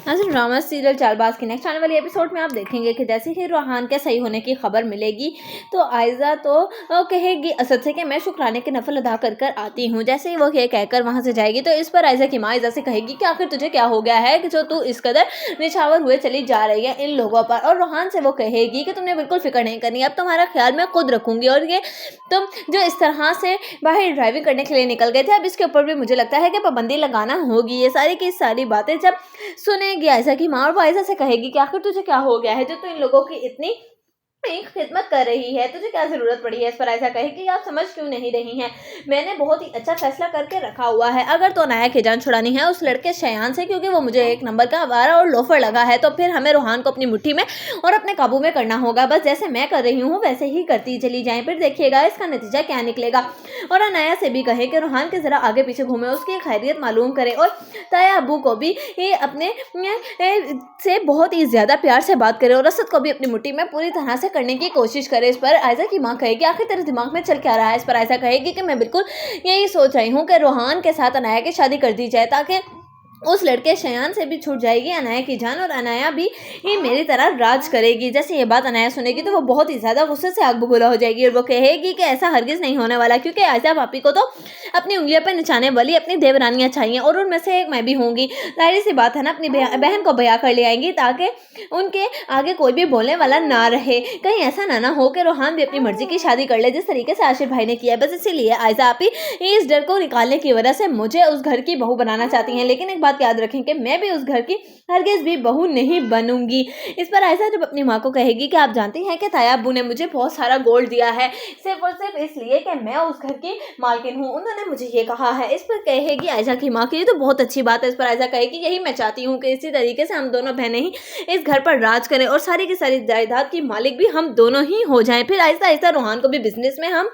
नाज़रीन, drama serial Chaalbaaz के next आने वाली एपिसोड में आप देखेंगे कि जैसे ही रोहान के सही होने की खबर मिलेगी तो आयजा तो कहेगी असद से कि मैं शुक्राने की नफल अदा कर कर आती हूँ। जैसे ही वो ये कहकर वहाँ से जाएगी तो इस पर आयजा की माँ आयजा से कहेगी कि आखिर तुझे क्या हो गया है कि जो तू इस कदर निछावर हुए चली जा रही है इन लोगों पर। और रोहान से वो कहेगी कि तुमने बिल्कुल फिक्र नहीं करनी, अब तुम्हारा ख्याल मैं खुद रखूंगी। और ये तुम जो इस तरह से बाहर ड्राइविंग करने के लिए निकल गए थे, अब इसके ऊपर भी मुझे लगता है कि पाबंदी लगाना होगी। ये सारी की सारी बातें जब सुनेगी आयजा की माँ और वो आयजा से कहेगी कि आखिर तुझे क्या हो गया है जो तू इन लोगों की इतनी खिदमत कर रही है, तुझे क्या जरूरत पड़ी है। इस पर आयजा कहेगी आप समझ क्यों नहीं रही हैं, मैंने बहुत ही अच्छा फैसला करके रखा हुआ है। अगर तो अनाया की जान छुड़ानी है उस लड़के शयान से, क्योंकि वो मुझे एक नंबर का आवारा और लोफर लगा है, तो फिर हमें रोहान को अपनी मुट्ठी में और अपने काबू में करना होगा। बस जैसे मैं कर रही हूँ वैसे ही करती चली जाएं, फिर देखिएगा इसका नतीजा क्या निकलेगा। और अनाया से भी कहे कि रोहान के जरा आगे पीछे घूमे, उसकी खैरियत मालूम करे और ताया अबू को भी अपने से बहुत ही ज्यादा प्यार से बात करे और असद को भी अपनी मुट्ठी में पूरी तरह से करने की कोशिश करे। इस पर आयजा की माँ कहेगी आखिर तेरे दिमाग में चल क्या रहा है। इस पर आयजा कहेगी कि मैं बिल्कुल यही सोच रही हूँ कि रोहान के साथ अनाया की शादी कर दी जाए, ताकि उस लड़के शयान से भी छूट जाएगी अनाया की जान और अनाया भी मेरी तरह राज करेगी। जैसे ये बात अनाया सुनेगी तो वो बहुत ही ज़्यादा गुस्से से आग बबूला हो जाएगी और वो कहेगी कि ऐसा हरगिज़ नहीं होने वाला, क्योंकि आयजा भाभी को तो अपनी उंगलियों पर निचाने वाली अपनी देवरानियाँ चाहिए और उनमें से एक मैं भी होंगी। जाहिर सी बात है ना, अपनी बहन को ब्याह कर ले आएंगी ताकि उनके आगे कोई भी बोलने वाला ना रहे। कहीं ऐसा ना हो कि रोहान भी अपनी मर्जी की शादी कर ले जिस तरीके से आशिर भाई ने किया। बस इसीलिए आयजा आप ही इस डर को निकालने की वजह से मुझे उस घर की बहू बनाना चाहती हैं, लेकिन एक बात याद रखें कि मैं भी उस घर की हरगिज़ भी बहू नहीं बनूंगी। इस पर आयजा जब अपनी माँ को कहेगी कि आप जानती हैं कि ताया अब्बू ने मुझे बहुत सारा गोल्ड दिया है सिर्फ और सिर्फ इसलिए कि मैं उस घर की मालकिन हूँ, उन्होंने मुझे ये कहा है। इस पर कहेगी आयजा की माँ की ये तो बहुत अच्छी बात है। इस पर आयजा कहेगी यही मैं चाहती हूँ कि इसी तरीके से हम दोनों बहनें ही इस घर पर राज करें और सारी की सारी जायदाद की मालिक भी हम दोनों ही हो जाएं। फिर आहिस्ता आहिस्ता रोहान को भी बिजनेस में हम